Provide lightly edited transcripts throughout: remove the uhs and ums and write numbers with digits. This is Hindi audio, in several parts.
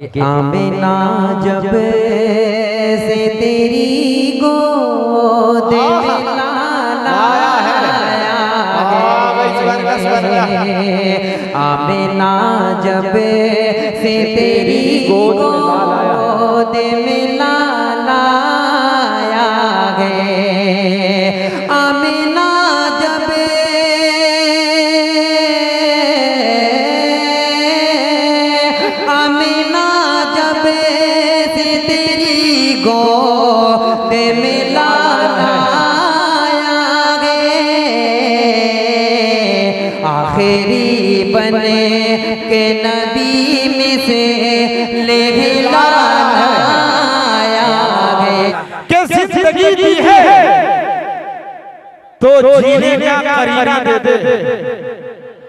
आमिना जब से तेरी गोद में लाया है, आमिना जब से तेरी गोद में लाया है, आमिना जब गोद में लाया गे, आखिरी बने के नबी में से ले लाया गे। क्या जिंदगी दी है तो जीने का करीना दे दे।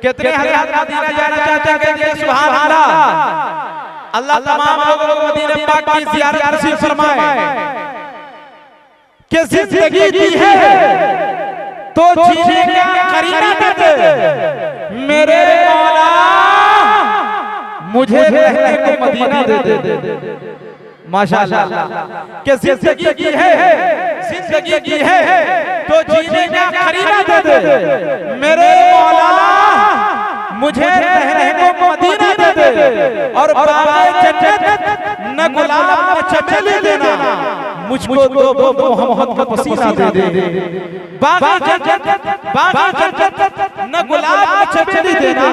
कितने हज़ार मदीना जाना चाहते हैं? सुभान अल्लाह। अल्लाह तमाम लोगों को मदीने पाक की ज़ियारत नसीब फरमाए। कि जिंदगी दी है तो जीने का करीना दे दे। मेरे मौला मुझे रहने को मदीना दे दे। माशाअल्लाह। कि जिंदगी की है, जिंदगी की है तो जीने का करीना दे दे। मेरे मौला मुझे रहने को मदीना दे दे। और बाग़े जन्नत न गुलाब न चमेली देना, मुझको तो मोहम्मद का पसीना दे दे। बाग़े जन्नत न गुलाब न चमेली देना,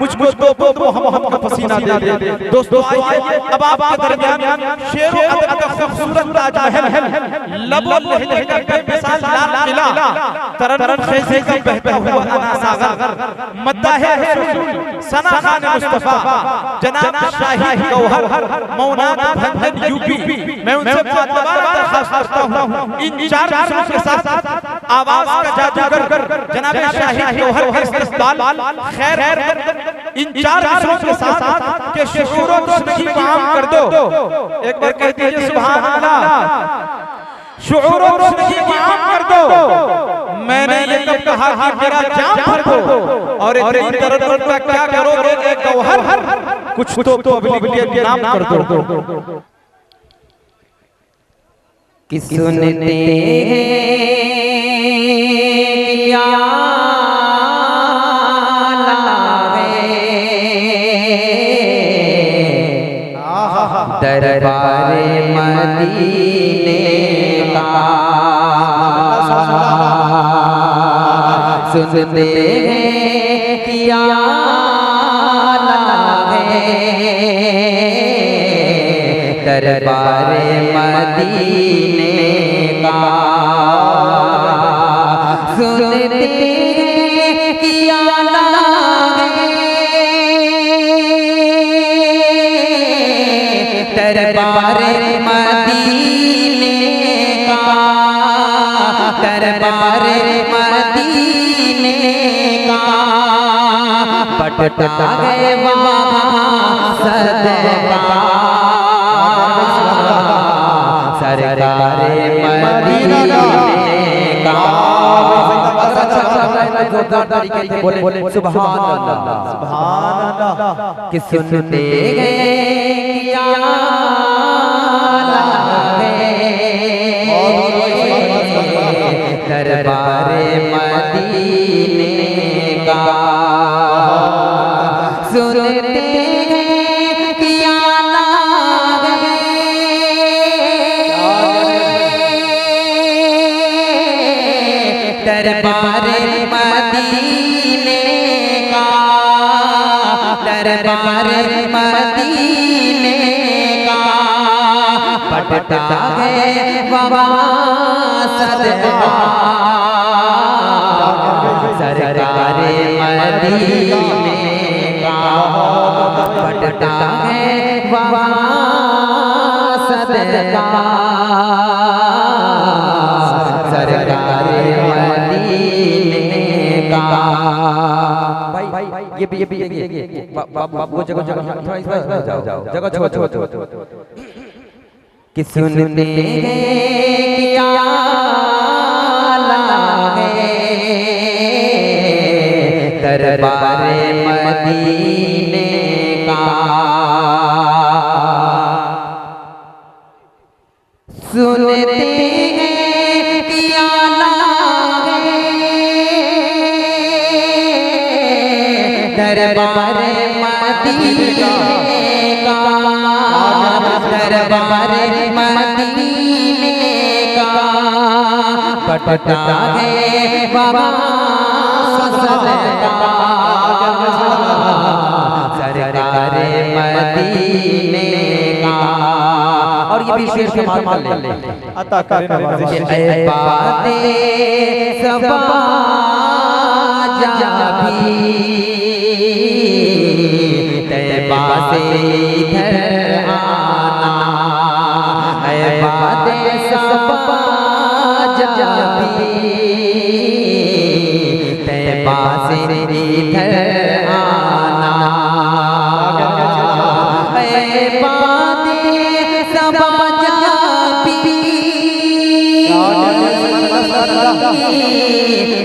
मुझको तो मोहम्मद का पसीना दे दे। दोस्तों आइए अब आपके दरमियान शेर व अदब का खूबसूरत ताजमहल, लबों लहजे का बेमिसाल लाल किला, तरन्नुम ख़ेज़ी का बहता हुआ अना सागर, मद्दाह रसूल सना खान मुस्तफा जनाब शाही गौहर मौना भंजन यूपी। मैं उनसे दोबारा दरख्वास्त करता हूँ, इन चार रसूलों के साथ आवाज का जादूगर जनाब शाही गौहर का इस्तेमाल खैर इन चार रसूलों के साथ के शुरूर को नहीं काम कर दो। एक बार कह दीजिए सुभान अल्लाह। शुरूर को नहीं काम कर दो। मैंने ये कब कहा कि मेरा जाम भर दो। और इतनी तरन्नुम का क्या करोगे एक गौहर, कुछ तो पब्लिक के नाम कर दो। कि सुनते दरबारे मदीने का, सुनते हैं किया दरबारे मदीने का, सुनते हैं किया दरबारे मदीने का, दरबारे मदीने का, पटता है वहाँ सदका सरकारे मदीने का। बोले सुभान अल्लाह, सुभान अल्लाह। कि सुनते गए दरबारे मदीने का, सुनते दरबारे मदीने का, दरबारे मदीने का, पटता है वहाँ सदका सरकारे मदीने का, पटता है वहाँ सदका सरकारे मदीने का। भाई ये भी बाबू जगह जाओ, जगह छोड़ो। कि सुनते क्या दरबारे मदीने का। सुनते हैं कि आला है दरबार मदीने का, दरबार मदीने का पटता है बाबा सरकार मदीने का। और ये भी शेर संभाल ले अता करें नवाज़िश ऐ बातें सबा जा भी तैबा से इधर आना, ऐ बातें सबा जा भी तैबा से इधर आना, ऐ बातें सबा जा भी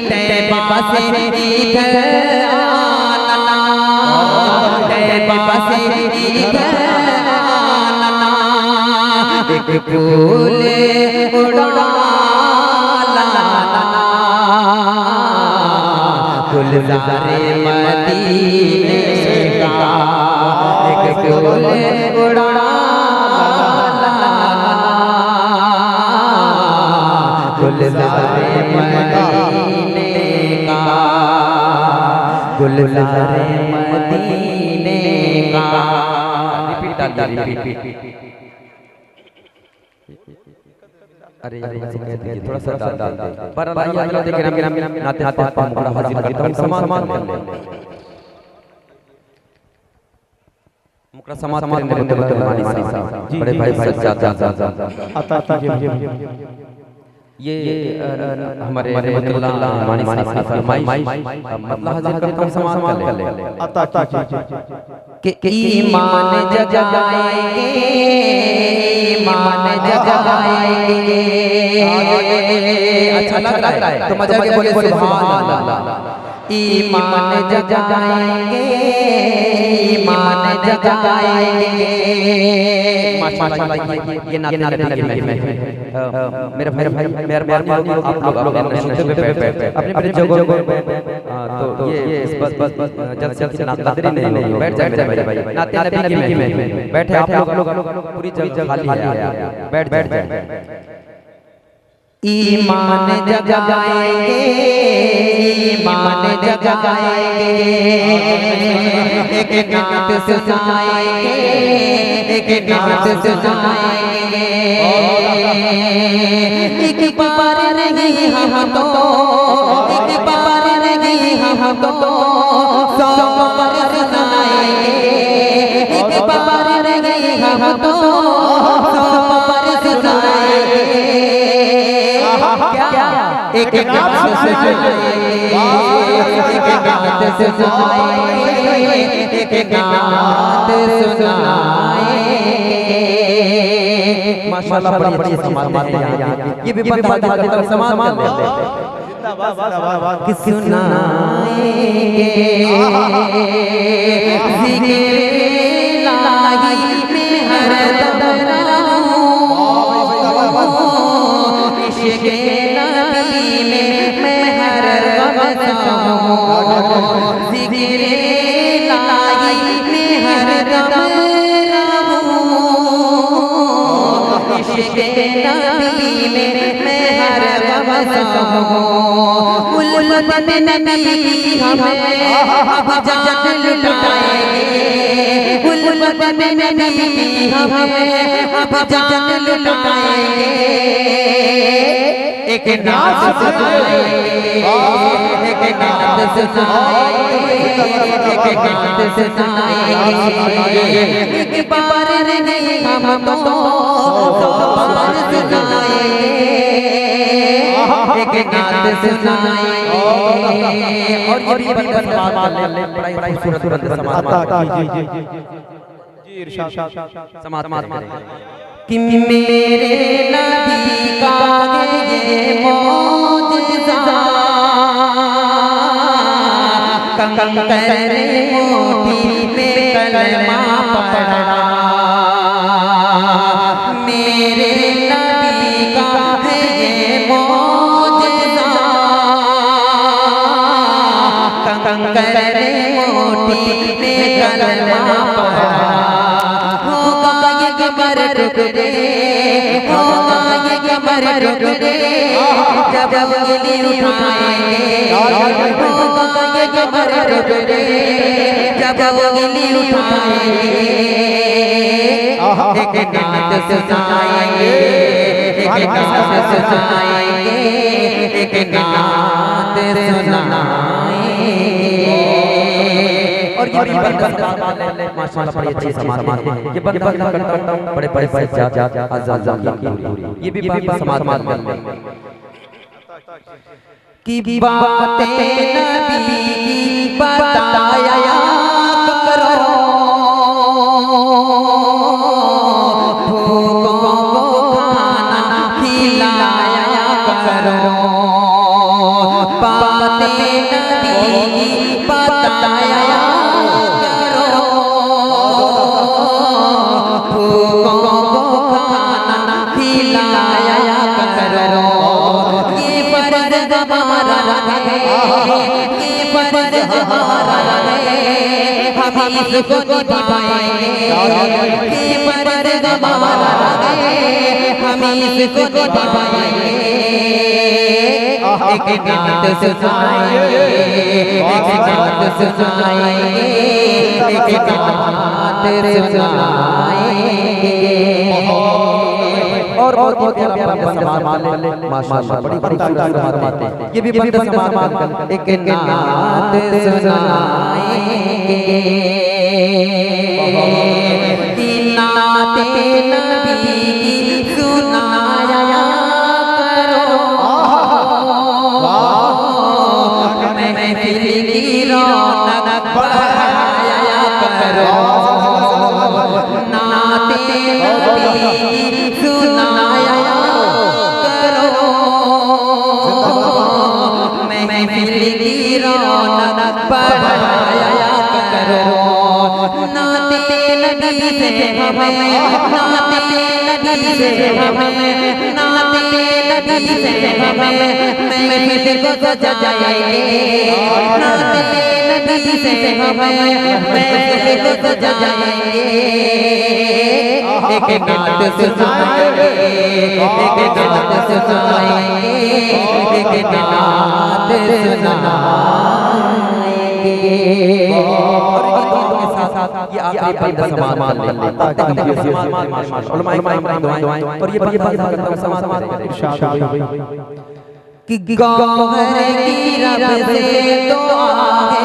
तैबा से इधर आना, तैबा से इधर आना, एक फूल उड़ा लाना, गुलज़ारे मदीने का, एक फूल उड़ा लाना, गुलज़ारे मदीने का, गुलज़ारे मदीने का। रिपीट अरे थोड़ा सा डाल दे पर भाई अल्लाह देख रहा मेरा नाते हाथ पांव बड़ा हाजिर करता हूं समान मुकरा समाज करने बंदे मानी साहब बड़े भाई ज्यादा अता कीजिए ये हमारे रहमतुल्लाह मानी साहब फरमाइश अल्लाह हाजिर करता हूं समान कर ले अता कीजिए कि ईमान जगाएंगे, ईमान जगाएंगे। अच्छा लग रहा है तो मजा के बोले सुभान अल्लाह। ईमान जगाएंगे, ईमान जगाएंगे। माशाल्लाह ये नाते में मेरे भाई मेहरबानी होगी आप लोग अपने नशे पे अपने मेरे जगह तो ये बस जब से नादरी नहीं बैठ जाए भाई नाते नबी में बैठे आप लोग पूरी जगह खाली है बैठ जाए। ईमान जगाएंगे, ईमान जगाएंगे, एक नात सुनाएंगे, एक नात सुनाएंगे। एक बार नहीं हम तो, एक बार नहीं हम तो 100 बार सुनाएंगे, एक बार नहीं हम तो 100 बार सुनाएंगे। एक नात सुनाएंगे, एक नात सुनाएंगे, एक नात सुनाएंगे। माशाल्लाह बड़ी अच्छी समाते हैं ये भी बंदा तक समात करते हैं कि सुनाएंगे ज़िक्र इलाही में हर दम रहूं, इश्क़ नबी में मैं हर वक्त रहूं, ज़िक्र इलाही में हर दम इश्क़ नबी में मैं हर वक्त रहूं। उल्फत नबी हमें अब जान लुटाएंगे, उल्फत नबी हमें अब जान लुटाएंगे। एक नात सुनाएंगे, एक नात सुनाएंगे, एक नात सुनाएंगे। एक बार नहीं हम तो 100 बार सुनाएंगे, एक नात सुनाएंगे। और ये भी बंदा बड़ा खूबसूरत समात कीजिए जी इरशाद समात कि मेरे नबी का ये मौजज़ा कंकर मोती में कलमा पढ़ा, मेरे नबी कंकर मोटी ने कलमा पढ़ा होगा ये कमर टुकड़े होगा ये कमर टुकड़े जब उंगली उठाएंगे होगा ये कमर टुकड़े जब उंगली उठाएंगे एक नात सुनाएंगे एक नात सुनाएंगे एक नात सुनाएंगे। और ये माशाल्लाह बड़ी अच्छी समाज में ये बंद करता हूं बड़े बड़े ये भी समाज में की बातें नबी की बताया करो भूखों को खाना खिलाया करो बातें नबी की बताया करो भूखों को खाना खिलाया करो ये फर्ज हमारा है ये फर्ज हमारा है हम इसको निभाएंगे ये फर्ज हमारा है हम इसको निभाएंगे एक नात सुनाएंगे एक नात सुनाएंगे एक नात सुनाएंगे। और माशाल्लाह बड़ी बड़ी बातें ये भी बंद समाज एक नात सुनाएंगे कि नाते नबी की सुनाया करो महफिल की रौनक बढ़ाया करो नाते नबी की सुनाया करो महफिल की रौनक बढ़ाया करो नाते नबी से हमें नाते नबी से हमें नाते नबी से हमें महफिल को सजाएंगे नाते नबी से हमें महफिल को सजाएंगे एक नात सुनाएंगे एक नात सुनाएंगे एक नात सुनाएंगे। ये आखिरी बंद समाज और ये समाज कि गौहर की रब से दुआ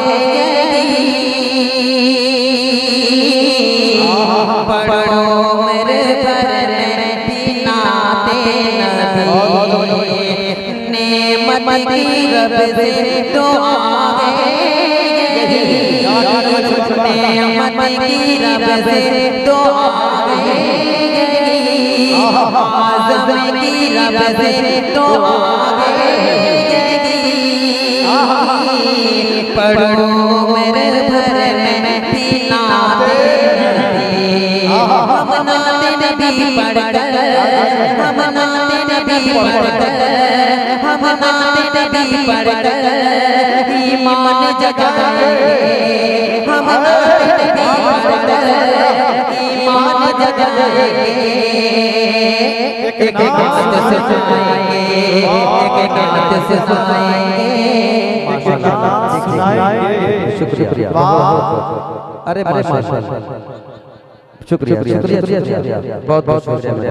है पढ़ो मेरे भरने नाते नबी नेमत की रब से दुआ है नेमत की रब से दुआ है आज़म की रब से दुआ है पढ़ो मेरे भरने नाते नबी हम नाते नबी पढ़कर हम नाते नबी पढ़कर हम नाते नबी पढ़कर ईमान जगाएंगे हम नाते नबी पढ़कर ईमान जगाएंगे एक नात सुनाएंगे एक नात सुनाएंगे। शुक्रिया अरे माशाल्लाह शुक्रिया बहुत बहुत शुक्रिया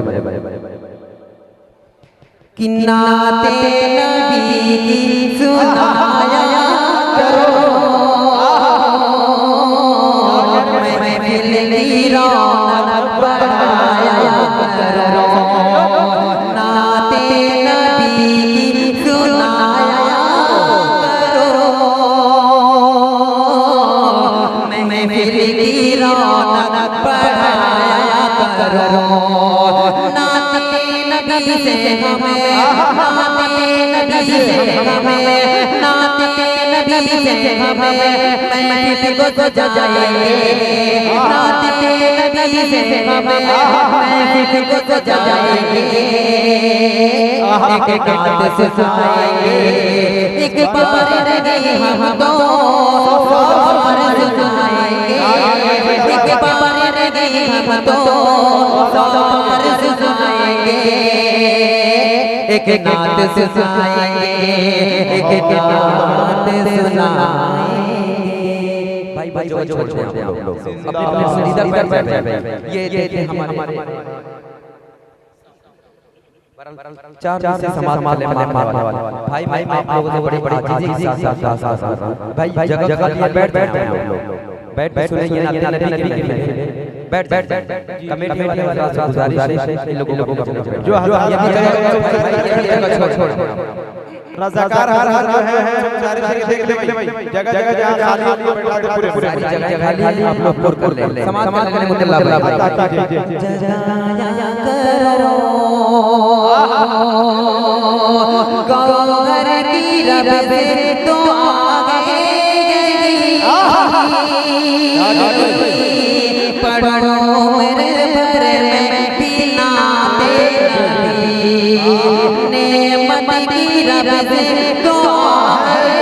कि नाते नबी की सुनाया करो महफिल की रौनक बढ़ाया करो नाते नबी की सुनाया करो महफिल की रौनक बढ़ाया करो नाते नबी से हमें नाते नबी से हमें नाते नबी से हमें महफिल को सजाएंगे नाते नबी से हमें महफिल को सजाएंगे एक नात सुनाएंगे एक बार नहीं हम तो और सुनाएंगे, एक बार नहीं हम तो और सुनाएंगे, एक नात सुनाएंगे, एक नात सुनाएंगे। भाई भाई जो छोड़ छोड़ आप लोग अपने इधर बैठ ये हमारे चार से समाज वाले भाई भाई आप लोगों से बड़े बड़े चीजें के साथ भाई जगह जगह बैठ बैठ बैठ सुनिए ये नाते नबी के बैठ बैठ कमेटी वाले गुजारिश है इन लोगों को जो ये जगह छोड़ रज़ाकार हर हर जो है गुजारिश है देख ले भाई जगह जगह जहां खाली बैठा दे पूरे जगह खाली आप लोग पूर कर ले समाज करने को अल्लाह जगाया करो गौहर की रब से तो आगे पढ़ो मेरे भर में पीना दे नेमत की रब से तो आगे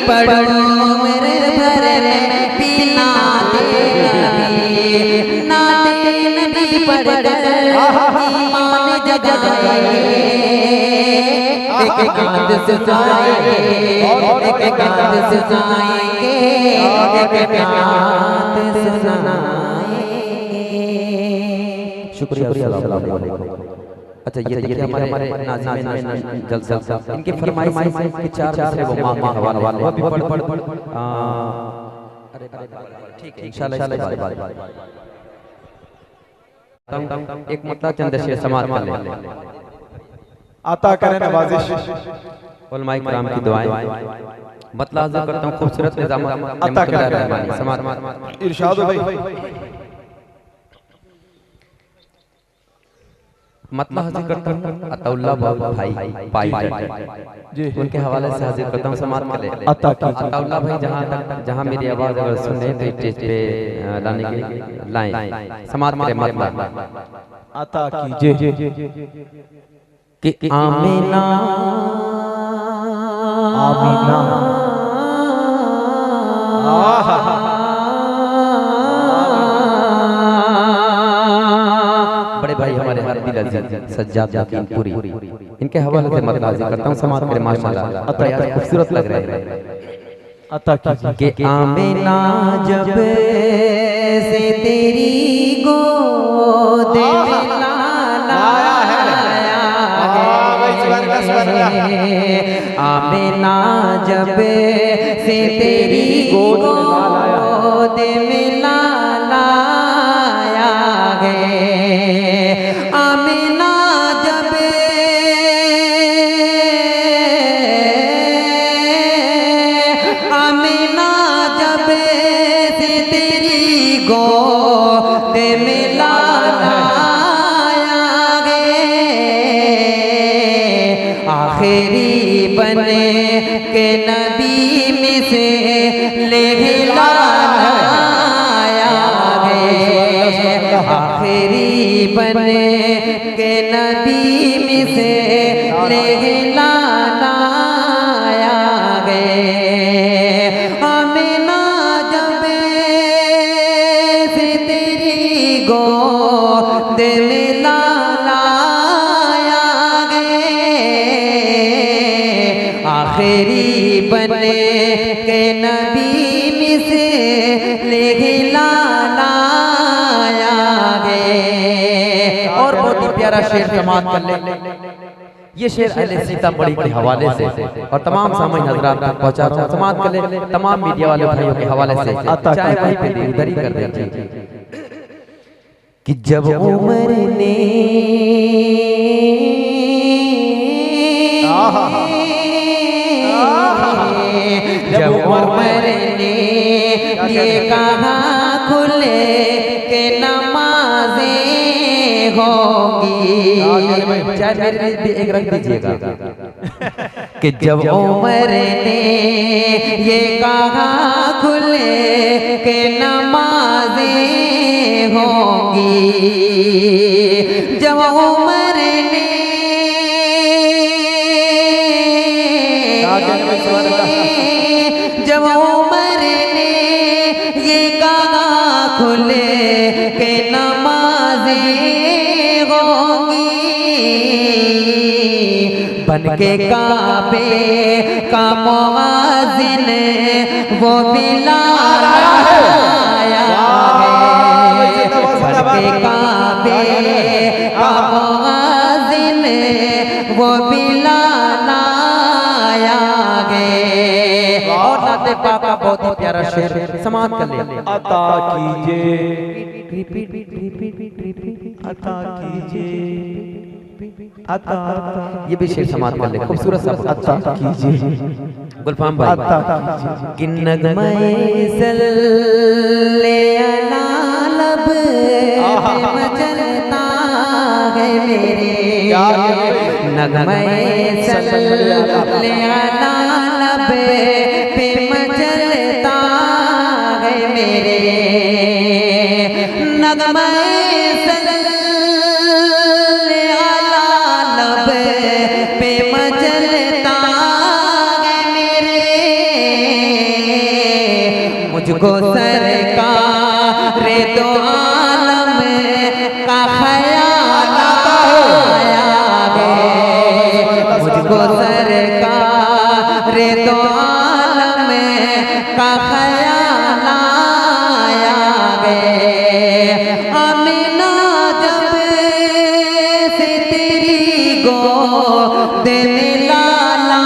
पढ़ो मेरे भर में पीना दे नाते नबी पढ़कर ईमान जगाएंगे, एक कांध से जाएंगे, एक कांध से जाएंगे, एक कांध से सुनाएंगे। शुक्रिया अस्सलाम वालेकुम। अच्छा ये देखिए हमारे नाज़िम जलसा इनके फरमाइश के चार से वो मां हवाले वो भी पढ़ अरे ठीक है इंशाल्लाह एक मतलब चंद शेर समाज कर ले आता करें नवाजिश उलमाए किराम की दुआएं मतलब अर्ज़ करता हूं खूबसूरत निज़ाम अता करें समाज इरशाद भाई मतलब हाजिर करता हूं अताउल्लाह भाई पाई जी उनके हवाले से हाजिर करता हूं समाज के लिए अताउल्लाह भाई जहां मेरी आवाज अगर सुन रहे तो स्टेज पे लाने के लाएं समाज के मतलब अता कीजिए कि आमीना आमीना बड़े भाई हमारे हर दिल अजीज सज्जाद यकीनपुरी इनके हवाले से मतलब हाजिर करता हूं समाज के माशाल्लाह बड़े खूबसूरत लग रहे हैं अता कीजिए कि आमीना जब से तेरी गोद में लाया है आमीना जब से तेरी गोद में लाया है आमीना जब आमीना जब से तेरी गोद में लाया गे आखिरी बने के नबी में से ले लाया गे आखिरी बने के नबी में से ले लाया गे आमीना जब से तेरी गोद में लाया गे आखिरी बने के नबी में से ले लाया गे और बहुत ही प्यारा शेर समाप्त कर ले ये शेर अहले सीतामढ़ी के हवाले से और तमाम सामाईन हजरात तक पहुंचा रहा हूं समाप्त कर ले तमाम मीडिया वाले भाइयों के हवाले से चाहे भाई पे उधर ही कर दीजिए कि जब उमर ने जब उमर ने ये कहा खुले के नमाजें होगी एक रख दीजिएगा कि जब उमर ने ये कहा खुले के नमाजें होगी जब उमर ने खुले के नमाज़ी होंगी, बन के काबे का मुअज़्ज़िन वो बिलाल आया है। बन के काबे का मुअज़्ज़िन वो बिलाल आया है। और नाते पाक का बहुत ही प्यारा शेर समाप्त कर ले। अता कीजिए, अता कीजिए, अता, ये भी शेर समाप्त कर ले, खूबसूरत सा। अता कीजिए गुलफाम भाई, अता कीजिए। कि नगमे सल्ले अला लब पे मचलता है मेरे, नगमे सल्ले अला लब पे मचलता है मेरे, नगमे मुझको सरकार दो आलम का ख्याल आया है। मुझको सरकार दो आलम का ख्याल आया है। आमिना जब से तेरी गोद में लाला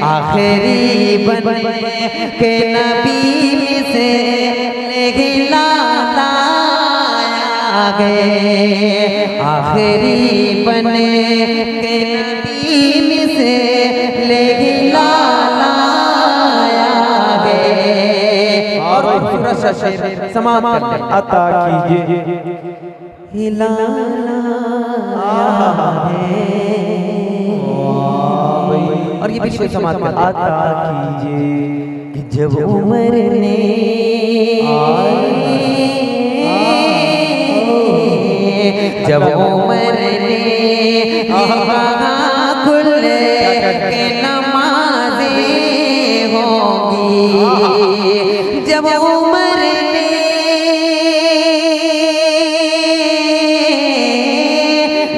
आखिरी बन के नबी में से लाला आ गए, आखिरी बन के नबी में से लाला आ गए। और खूबसूरत सा शेर समाप्त कर ले। अता कीजिए, हिलाला है। और ये भी शेर समाप्त कर ले। अता कीजिए, कि जब उमर ने जब उमर ने खुले के नमाज़ी होंगी, जब उमर ने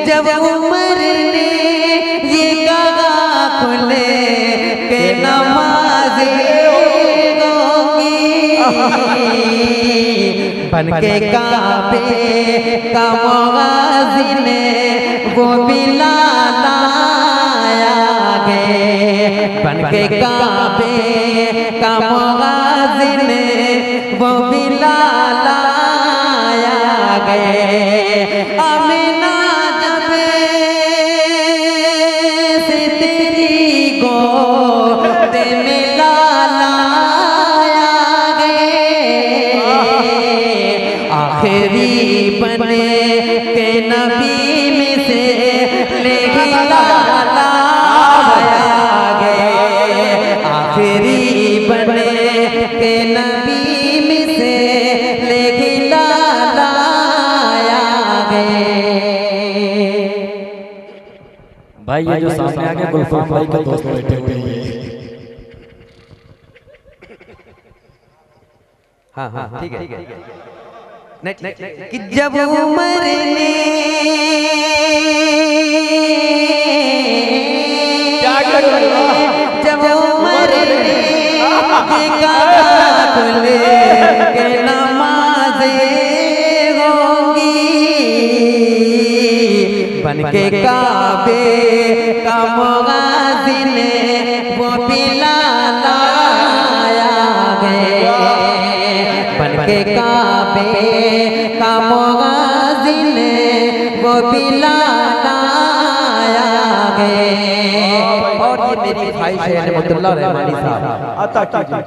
जब उमर ने ये कहा खुले के नमाज़ी बन के काबे का मुअज़्ज़िन वो बिलाल आया है। बन के काबे का मुअज़्ज़िन वो बिलाल आया है। आमिना जब से तेरी गोद में लाला आखिरी बने के नबी में से लाला आया गए, आखिरी बने के नबी में से लाला आया गए। भाई ये जो सामने आके गुलफाम भाई के दोस्त बैठे हुए हैं। हाँ हाँ ठीक है। कि जब उमर ने जब उमर ने खुले के नमाज़ी होंगी, बन के काबे का मुअज़्ज़िन वो बिलाल आया है। बन के काबे का मुअज़्ज़िन वो बिलाल आया है। और ये मेरी ख्वाहिश है रहमतुल्लाह रहमानी साहब, अता कीजिए,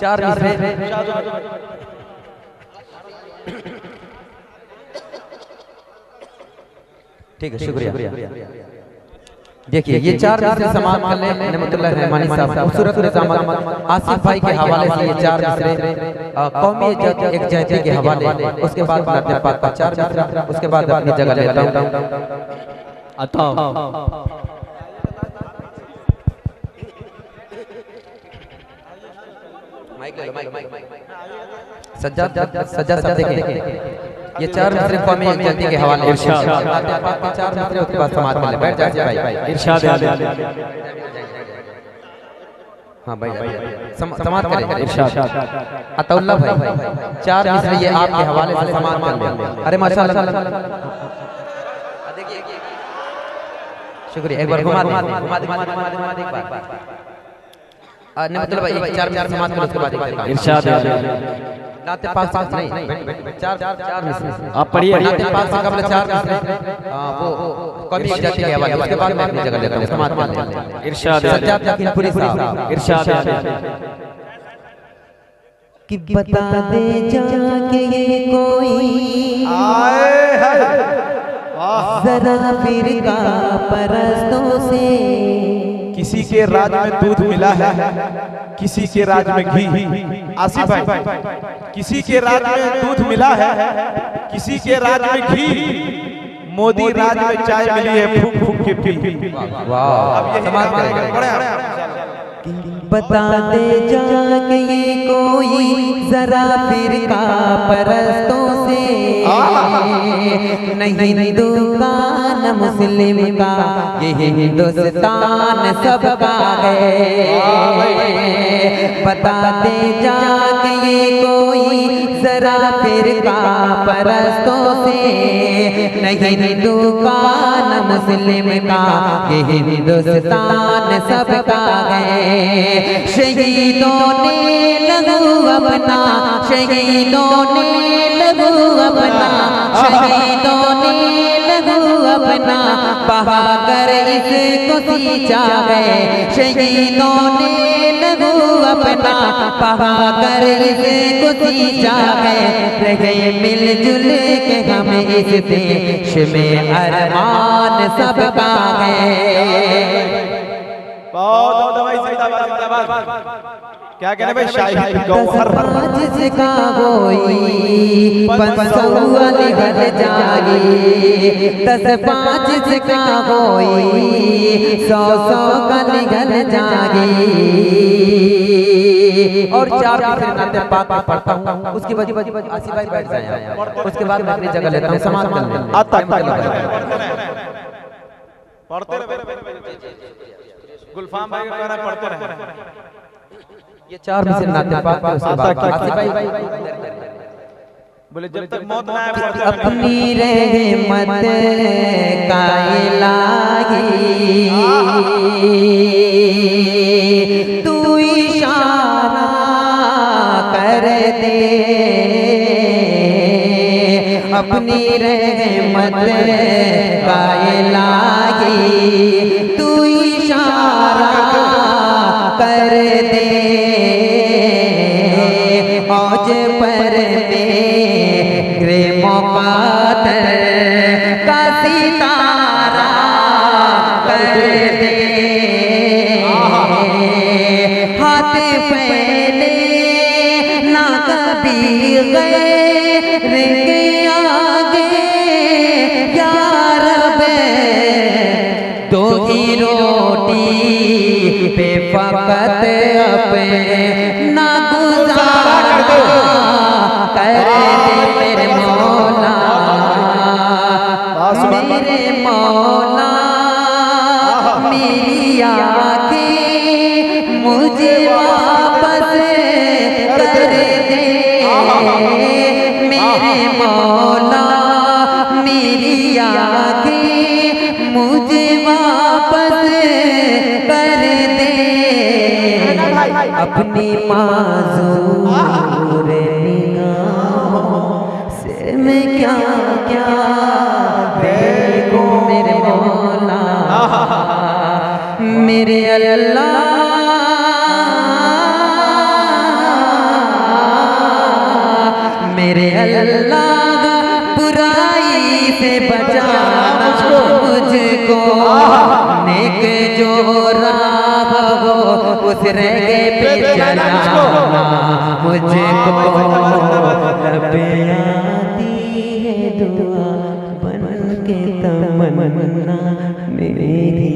4 मिसरे। ठीक है, शुक्रिया। देखिए ये 4 मिसरे समाप्त कर ले रहमतुल्लाह रहमानी साहब। खूबसूरत निज़ाम आसिफ भाई के हवाले से ये 4 मिसरे, कौमी एक जहती के हवाले, उसके बाद नाते पाक का 4 मिसरा, उसके बाद अपनी जगह लेता हूं। सज्जाद सज्जाद साहब देखें, ये चार मिसरे कौमी जल्दी के हवाले इरशाद पाक के चार मिसरे उसके बाद समाज में बैठ जाइए भाई इरशाद हाँ भाई समाज करें इरशाद अतउल्ला भाई चार मिसरे ये आपके हवाले से समाज कर लें। अरे माशाअल्लाह शुक्रिया, एक बार घुमा दे एक बार नहीं मतलब भाई चार समाज में उसके बाद इरशाद नाते पाक से नहीं चार मिसरे आप पढ़िए नाते पाक से कबल चार मिसरे वो कभी जाति के हवाले उसके बाद मैं अपनी जगह लेता हूं समाज में इरशाद सज्जाद यकीनपुरी साहब इरशाद कि बता दे जाके ये कोई जरा फिर का परस्तों से किसी के राज में दूध मिला है, किसी के राज में घी। आसिफ भाई, किसी के राज में दूध मिला है, किसी के राज में घी। मोदी राज में चाय मिली है, फूक फूक के पी। वाह, समाज करेगा। बता दे जाके ये कोई जरा फिर का परस्तों से नहीं दुकान मुस्लिम का ये हिंदुस्तान सबका है। बता दे जाके ये कोई जरा फिर का परस्तों से नहीं दुकान मुस्लिम का ये हिंदुस्तान सबका है। शहीदों ने लहू अपना, शहीदों ने लहू अपना, शहीदों ने लहू अपना बहाकर इसको सींचा है। शहीदों ने लहू अपना बहाकर इसको सींचा है। रहे मिलजुल के हम इस देश में अरमान सबका है। बहुत भाई क्या कहने भाई शाही गौहर जिसका कोई 500 निकल जागी, 10-5 जिसका कोई 100 का निकल जागी। और चार मिसरे नाते पाक में पढ़ता हूँ, उसके बाद आसिफ भाई बैठ जाए, उसके बाद मैं अपनी जगह लेता हूँ समाज कर लें। पढ़ते रहे गुलफाम भाई का गाना पढ़ते रहे। ये चार मिसरे नाते पाक में उसके बाद आसिफ भाई बोले जब तक मौत ना आए पढ़ते रहे। अपनी रहमत का इलाही तू इशारा कर दे, अपनी रहमत का इलाही तू इशारा कर दे। औज पर मेरे मुक़द्दर का सितारा कर दे। हाथ फैले ना कभी गैर के आगे या रब, दो ही रोटी पे फकत अपना गुजारा कर दे मेरे मौला, मेरे मौला। मेरी आँखें मुझे वापस कर दे मेरे मौला, मेरी आँखें मुझे वापस कर दे। अपनी माज़ूर निगाहों से मैं क्या क्या देखूं मेरे मौला, मेरे अल्लाह। मेरे अल्लाह बुराई से बचाना मुझको, नेक जो राह हो उस राह पे चलाना मुझको। रब आती है दुआ बन के तमन्ना मेरी।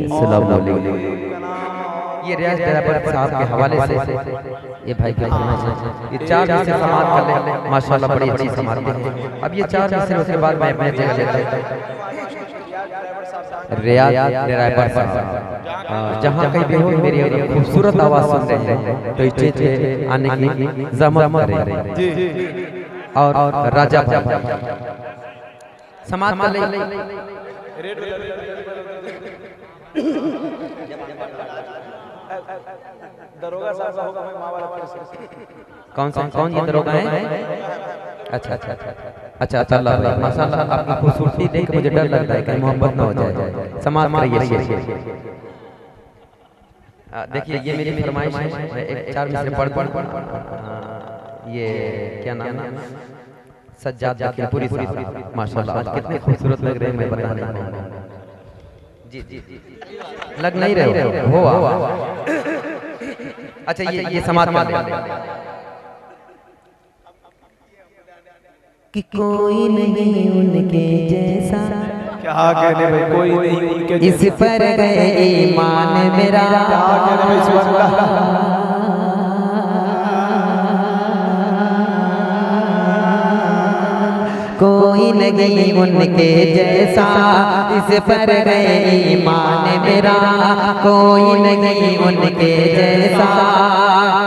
अस्सलाम वालेकुम। ये रियाज ड्राइवर साहब के हवाले से ये भाई के ये 4 मिसरे समाप्त कर ले माशाल्लाह बड़ी अच्छी समाप्ति है। अब ये 4 मिसरे उसके बाद मैं अपने जगह लेता हूं। रियाज ड्राइवर साहब जहां कहीं भी हो मेरी खूबसूरत आवाज सुन रहे हैं तो स्टेज पे आने की जहमत करें और राजा भाई समाप्त कर ले। दरोगा साहब होगा मैं मावाला कौन ये दरोगा है? अच्छा अल्लाह भाई माशाल्लाह आपकी खूबसूरती देख मुझे डर लगता है कि मोहब्बत ना हो जाए। समाप्त करिए। देखिए ये मेरी फरमाइश है, मैं एक 4 मिसरे पढ़ ये क्या नाम है सज्जाद पूरी साहब माशाल्लाह आज कितने खूबसूरत लग रहे हैं मैं बता नहीं पाऊंगा। जी लग नहीं रहे हो अच्छा ये समाप्त कर दे कि कोई नहीं उनके जैसा। क्या कहने भाई कोई नहीं उनके इस पर गए ईमान मेरा। क्या कहने भाई सुभान अल्लाह। कोई नहीं उनके जैसा इस पर गए ईमान मेरा। कोई नहीं उनके जैसा।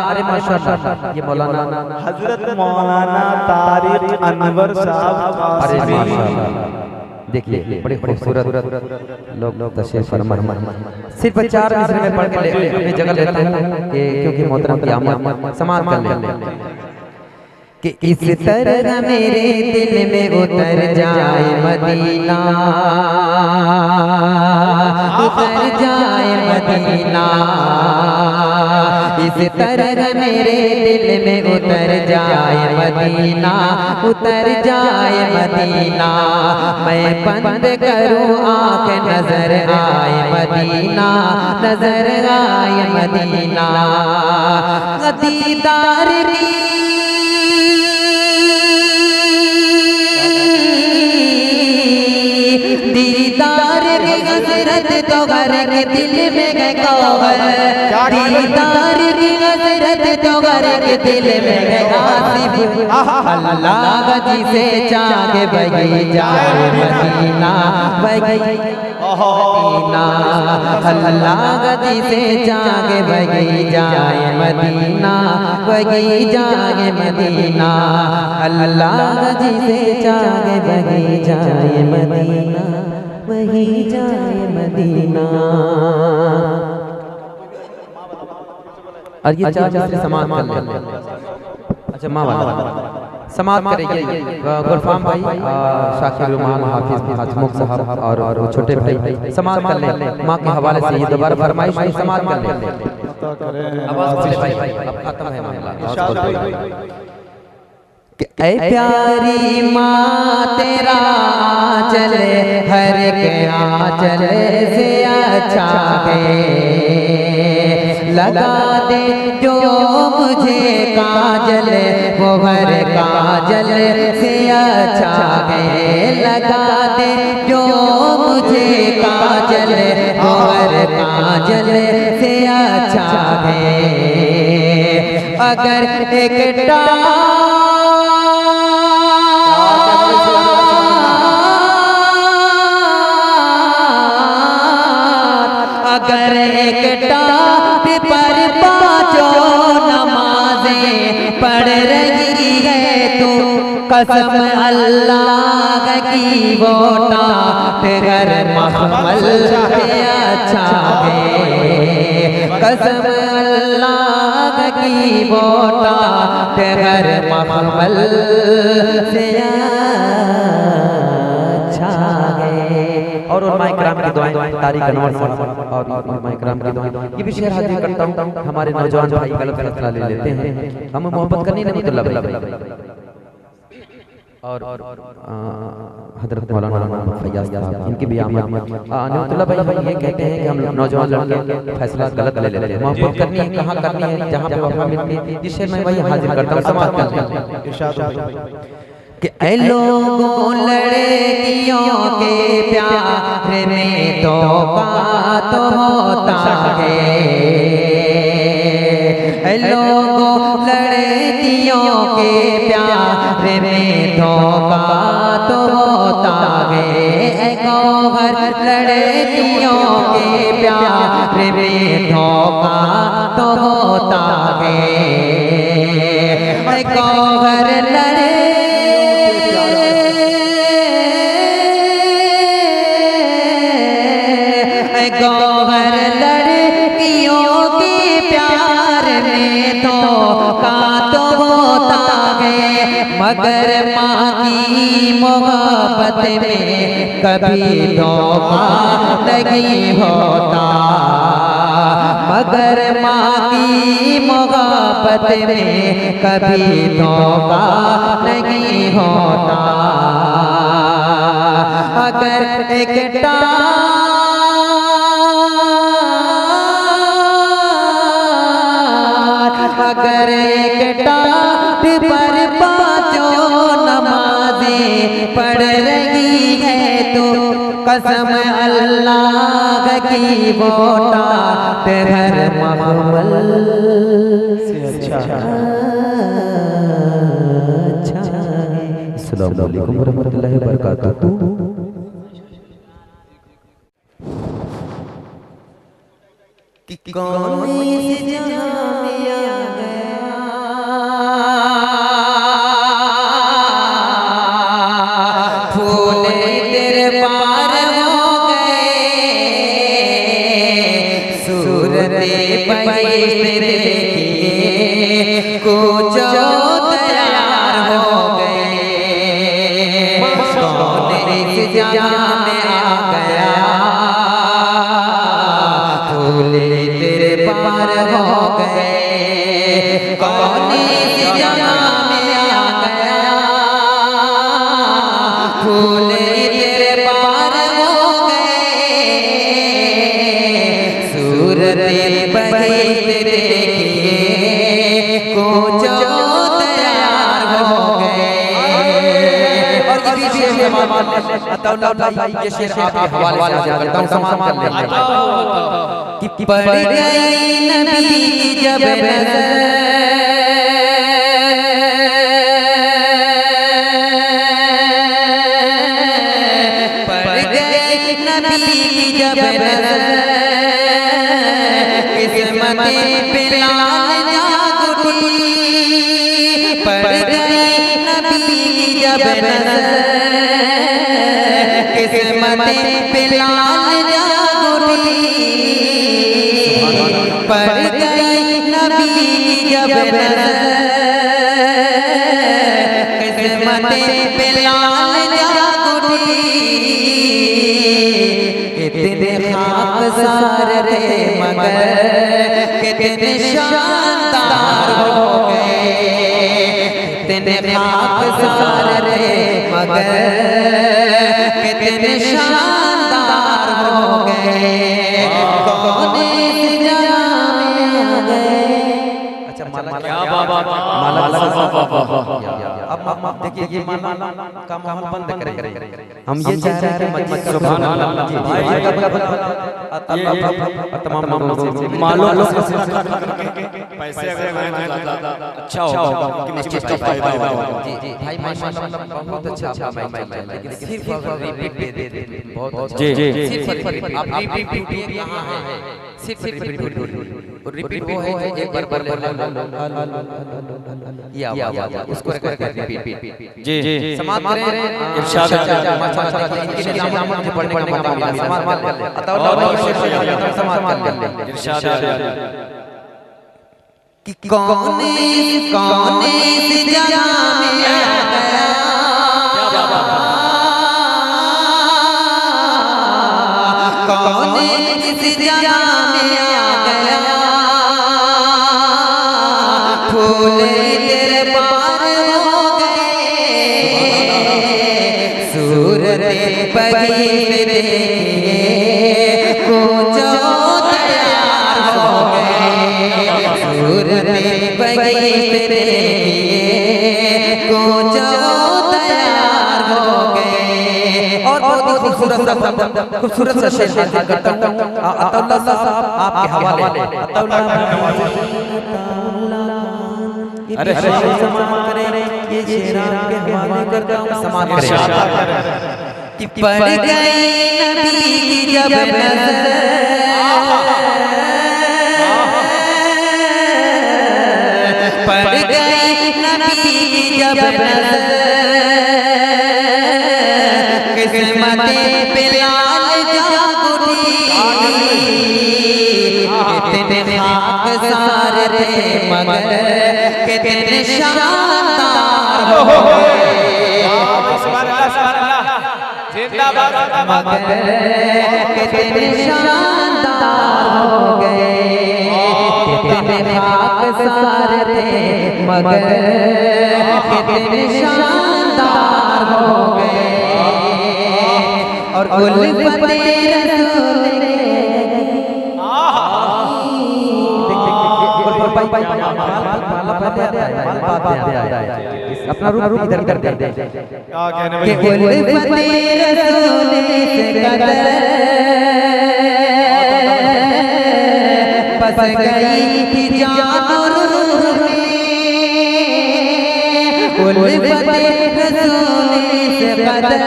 अरे माशाल्लाह ये मौलाना हजरत मौलाना तारिक अनवर साहब। अरे माशाल्लाह देखिए बड़े खूबसूरत लोग तशरीफ फरमा। सिर्फ 4 मिसरे में पढ़ के अपनी जगह लेते हैं क्योंकि मोहतरम की आमद समाप्त कर ले कि इस तरह मेरे दिल में उतर जाए मदीना। उतर जाए मदीना। इस तरह मेरे दिल में उतर जाए मदीना। उतर जाए मदीना। मैं बंद करूं आँख नजर आए मदीना। नजर आए मदीना। दीदार की दीदार की हसरत तो घर के दिल में गया है। दीदार की हसरत तो घर के दिल में गया। अल्लाह जिसे चाहे वही जाए मदीना। अल्लाह जिसे चाहे वही जाए मदीना। वही जाए मदीना। अल्लाह जिसे चाहे वही जाए मदीना। वही जाए मदीना। और ये 4 मिसरे समाप्त कर ले। अच्छा माँ वाला समाप्त करेंगे गुलफाम भाई शाकिर रहमान हाफिज हसमुख साहब और छोटे भाई समाप्त कर ले। माँ के हवाले से ये दोबारा फरमाइश है समाप्त कर ले। आवाज बोले भाई अब खत्म है मामला। कि ऐ प्यारी माँ तेरा चले हर के आंचल से अच्छा है। लगा दे जो मुझे काजल वो हर काजल से अच्छा है। लगा दे जो मुझे काजल वो हर काजल से अच्छा है। अगर एक अगर एक टाप पर 5 नमाजें पढ़ रही है तो कसम अल्लाह की वो टाप घर महमल से अच्छा है। कसम अल्लाह की वो टाप घर महमल से अच्छा है। और उलमा इकराम की दुआएं तारिक अनवर साहब और उलमा इकराम की दुआएं ये भी शेर हाजिर करता हूं। हमारे नौजवान भाई गलत फैसला ले लेते हैं। हमें मोहब्बत करनी नहीं तो लब और हजरत मौलाना मोहम्मद फैयाज साहब इनकी भी आमद नेमतुल्लाह भाई ये कहते हैं कि हम नौजवान लड़के फैसला गलत ले लेते हैं। मोहब्बत करनी है कहाँ करनी है जहाँ पे वफा मिलती है। इस शेर में वही हाजिर करता हूं समाप्त कर कि ऐ लोगों लड़कियों के प्यार में तो बात होता है। लोगों लड़कियों के प्यार में धोखा तो होता है, गौहर लड़कियों के प्यार में धोखा तो होता है, गौहर गौहर लड़कियों के प्यार में धोखा तो होता है, मगर माँ की मोहब्बत में कभी धोखा नहीं होता, मगर माँ की मोहब्बत में कभी धोखा नहीं होता। अगर एक अगर एक टाट पर पाँचों नमाजें पढ़ रही है तो कसम अल्लाह की वो टाट हर महमल से अच्छा है। अस्सलामु अलैकुम वरहमतुल्लाहि वबरकातुहू। कि कौन इस जहां में आ गया, फूल तेरे पार हो गए, सूरते बहिश्त देखिए कुछ तैयार हो गए, कौन इस जहां में आ गया, फूल तेरे पार हो गए, कौन इस जहां में आ गया, फूल तेरे पार हो गए, सूरते बहिश्त देखिए कुछ तैयार हो गए। और इसी शेर में अताउल्लाह भाई ये शेर आपके हवाले से करता हूं, समाप्त कर लेंगे। कि पड़ गई नबी की जब नज़र, पड़ गई नबी की जब नज़र, किस्मतें पे लाल जाग उठी, पड़ गई नबी की जब नज़र, किस्मतें पे लाल जाग उठी, पड़ गई नबी की जब नज़र, किस्मतें पे लाल जाग उठी, कितने खाकसार थे मगर कितने शानदार हो गए, कितने खाकसार थे मगर कितने शानदार हो गए, कौन इस जहां में आ गए। अच्छा माला क्या बाबा माला अब देखिए ये माला का माहौल बंद करें, हम ये चाह रहे हैं कि सुभान अल्लाह जी तमाम लोगों से मालो पैसे अगर अच्छा होगा कि मस्जिद का फायदा होगा। जी जी भाई माशाल्लाह बहुत अच्छा आपका माइक चल रहा है, लेकिन सिर्फ रिपीट दे दे बहुत अच्छा। जी जी सिर्फ आप रिपीट यहां है, सिर्फ रिपीट और रिपीट वो है कि एक बार बोले ये आवाज उसको करके रिपीट। जी जी समाप्त करें इरशाद माशाल्लाह इनके निजाम मुझे पढ़ने का मौका मिला, समाप्त कर ले अताउल्लाह भाई समाप्त कर ले इरशाद कि कौन इस जहां में आ गया, कौन इस जहां में आ गया, फूल तेरे पार हो गए, सूरते बहिश्त देखिए कुछ तैयार हो गए, सूरते बहिश्त देखिए कुछ तैयार हो गए। और बहुत ही खूबसूरत सा शेर हाजिर करता हूँ अताउल्लाह साहब आपके हवाले। अताउल्लाह अरे समाप्त करें ये शेर आपके हवाले करता हूं, समाप्त करें कि पड़ गई नबी की जब नजर, पड़ गई नबी की जब नजर, किस्मते पे लाल जाग उठी, कितने खाकसार थे मगर कितने शानदार हो गए, मगर कितने शानदार हो गए, कितने खाकसार थे मगर कितने शानदार हो गए। और उल्फते रसूल अपना रूप इधर कर दे कि उल्फते रसूल से कदर बस गई थी जान और रूह में, उल्फते रसूल से कदर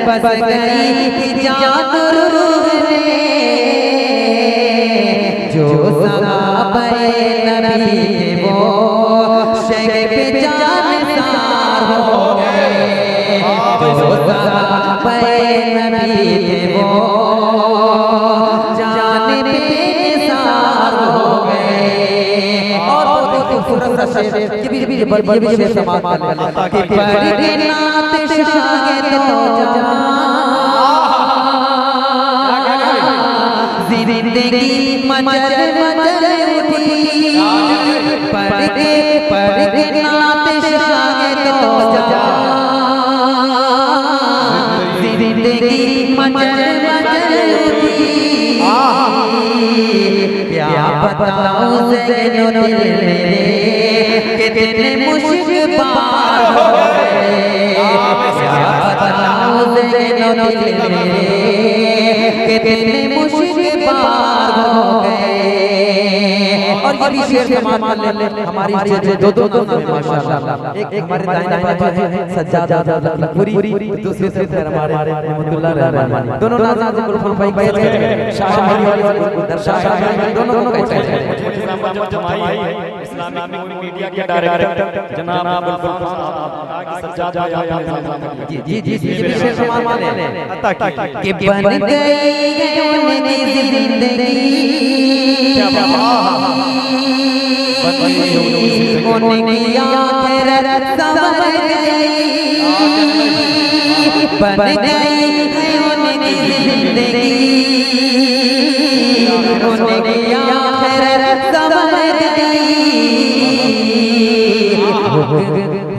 बस गई थी जान और रूह में, जो सहाबाए नबी थे वो शब जानसार हो गए, जो सहाबाए नबी थे वो जान बेनिसार हो गए। और खूबसूरत सा शेर ये भी समाप्त कर कि पढ़ के नात शागे तो जिंदगी मचल मचल उठी, पढ़ के नात शागे तो जिंदगी मचल मचल उठी, क्या बताऊं ज़ैनो दिल मेरे कितने मुश्किल पार हो गए, क्या बताऊं ज़ैनो दिल मेरे कितने मुश्किल पार हो गए। और ये भी शेर समाप्त कर ले हमारी दो नाम माशाअल्लाह, एक हमारे दाहिने बाजू है सज्जाद पूरी, दूसरे से हमारे रहमतुल्लाह रहमानी, दोनों नाम गुलफाम भाई शाहबानी वाले दरशाह दोनों को कहते हैं। इस्लामिक मीडिया के डायरेक्टर जनाब गुलफाम सज्जाद भाई जी शेर समाप्त ले कि बन गई उनकी जिंदगी, उनकी आखिरत संवर गई, बन गई उनकी जिंदगी, उनकी आखिरत संवर गई,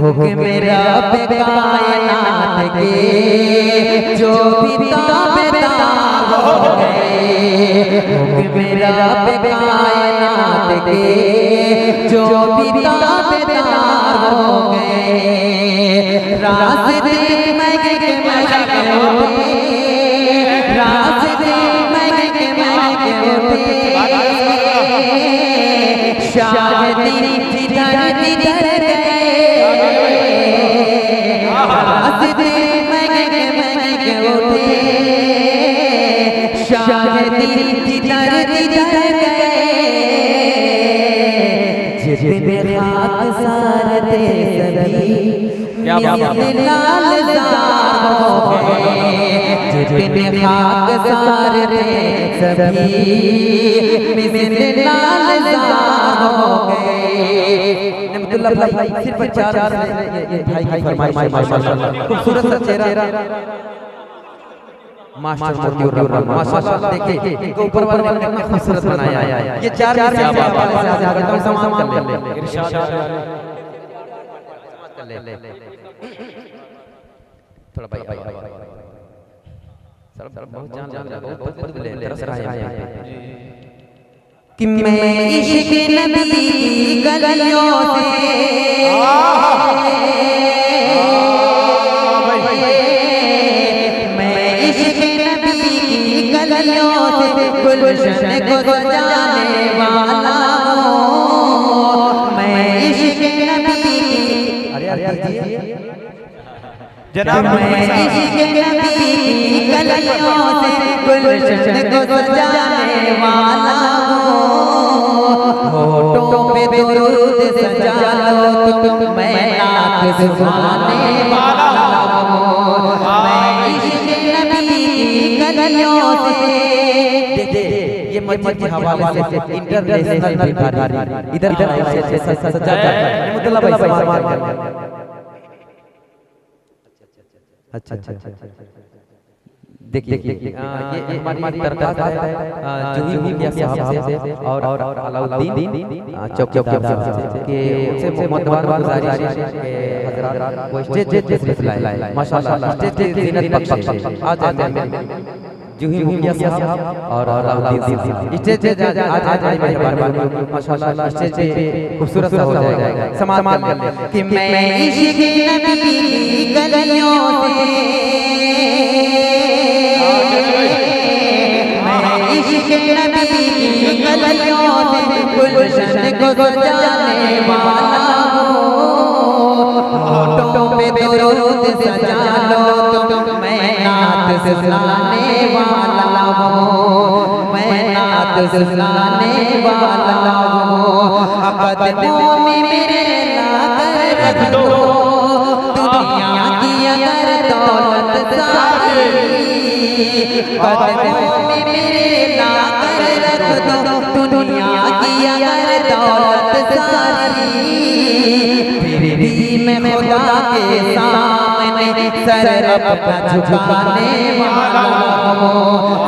हुक्म रब कायनात के जो भी ताबेदार हो गए, हुक्म रब कायनात के जो भी ताबेदार हो गए, रास्ते महके उठे, रास्ते महके उठे, शाहदी जिधर जिधर गए, रास्ते महके उठे, शाहदी जिधर जिधर गए, जितने खाकसार थे सभी लालजार हो गए, जितने खाकसार थे सभी लालजार हो गए। नेमतुल्लाह भाई सिर्फ 4 ये भाई की फरमाइश माशाअल्लाह, खूबसूरत सा चेहरा मास्टर मोतियुर रहमान माशाअल्लाह, देखिए इनको ऊपर वाले ने कितना खूबसूरत बनाया है। ये 4 से आगे तो समाप्त कर ले इरशाद कर ले थोड़ा भाई सर बहुत जान बहुत ले तरस रहा है कि मैं इश्क नबी गलियों से गलियों से गुलशन को सजाने वाला हूँ, जनाब मैं इश्क नबी की गलियों से गुलशन को सजाने वाला हूँ। होठों पे दुरूद सजा लो तुम, मैं नात सुनाने वाला हूँ। मैं इश्क नबी की गलियों से ये मस्जिद के हवाले से इंटरनेशनल भिखारी इधर से सजा ये मुतल्ला भाई समाज कर। अच्छा देखिए ये हमारी दरगाह है जूही मुखिया साहब से और अलाउद्दीन चौकीदार साहब से कि उनसे मुबारक गुजारिश है कि हजरत वो स्टेज तशरीफ लाए माशाल्लाह स्टेज की ज़ीनत बख्शे। आ जाते जूही मुखिया साहब और अलाउद्दीन स्टेज पे आ जाए मेहरबानी माशाल्लाह स्टेज पे खूबसूरत सा हो जाएगा समाज कर ले कि मैं इश्क नबी की गलियों से इश्क नबी की गलियों से गुलशन को सजाने वाला हूँ। होठों पे दुरूद सजा लो तुम, मैं नात सुनाने वाला हूँ। मैं नात सुनाने वाला हूँ। कदमों में मेरे लाकर रख दो दुनिया की अगर दौलत सारी। कदमों में मेरे लाकर रख दो दुनिया की अगर दौलत सारी। फिर भी मैं खुदा के सामने सर अपना झुकाने वाला हूँ।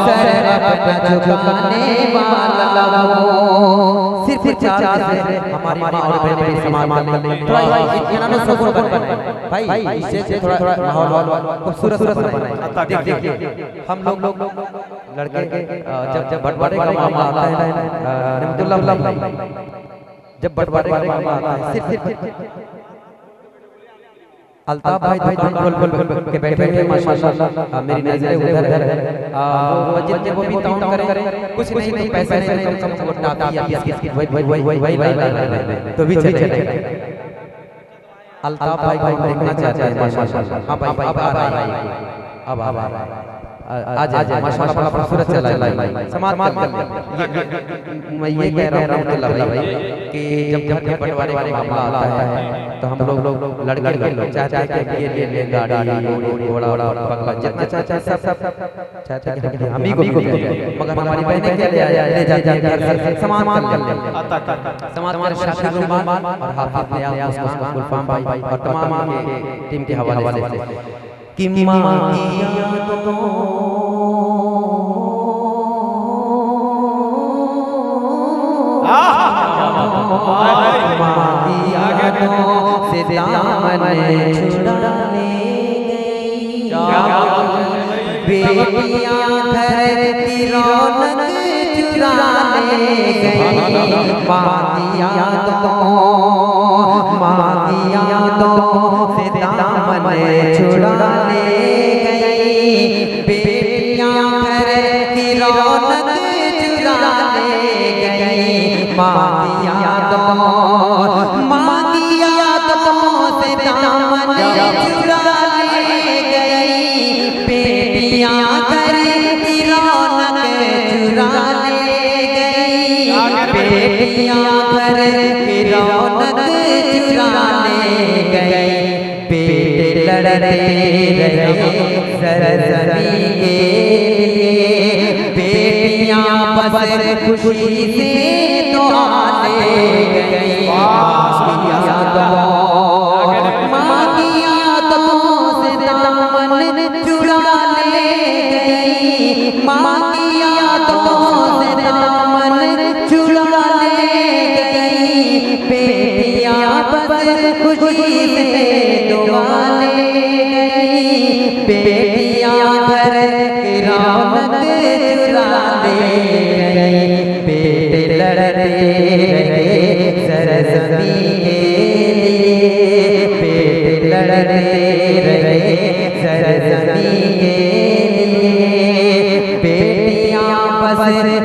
सर अपना झुकाने वाला हूँ। सिर्फ चार से हमारी माँ और बहनें समाज में थोड़ा इत्मीनान सुकून बनाए भाई, इससे थोड़ा माहौल खूबसूरत बनाए। देखिए हम लोग लड़के जब बंटवारे का मामला आता है रहमतुल्लाह, जब बंटवारे का मामला आता है सिर्फ अल्ताफ भाई दुकान खोल के बैठे हुए माशाल्लाह मेरी नजरें उधर है। वो मस्जिद में वो भी ताउन करे कुछ नहीं पैसे नहीं कम से कम टाका या बिस्किट वही तो भी चले। अल्ताफ भाई को देखना चाहते हैं माशाल्लाह। हां भाई अब आ रहा है अब आ रहा है आ जाए माशाल्लाह बड़ा खूबसूरत चला है समाज कर। मैं ये कह रहा हूं भाई कि जब बंटवारे का मामला आता है तो हम लोग लड़के चाहते हैं कि ये गाड़ी घोड़ा बंगला जितना चाहते हैं सब चाहते हैं कि हम ही को मिल जाए, मगर हमारी बहनें क्या ले जाती समाज कर ले समाज हमारे शाकिर रुमान और हाफिज नियाज़ गुलफाम भाई और तमाम टीम के हवाले से कि मां की यादों से दामन छुड़ाने गई बेटियां घर की रौनक चुराने गई। मां की यादों से दामन छुड़ाने गई। बेटियां घर की रौनक चुराने गई। मां की यादों से दामन चुराने गई। बेटियां घर की रौनक चुराने गई। बेटियां घर की रौनक चुराने गई। बेटे लड़ते रहे सरजमी के लिए। बेटियां बस खुशी से दुआ ले गई। मां की यादों से दामन चुरा ले गई। मां की यादों से दामन चुरा ले गई। बेटियां बस खुशी से दुआ ले गई। बेटियां घर की रौनक चुरा ले गई। बेटे लड़ते रहे सरजमी के लिए। बेटे लड़ते रहे सरजमी के लिए। बेटियां बस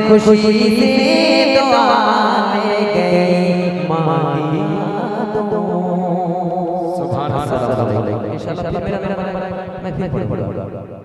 खुशी से दुआ ले गई। मां की यादों। सुभान अल्लाह। इंशाल्लाह फिर मेरा मैं फिर पढ़ूंगा।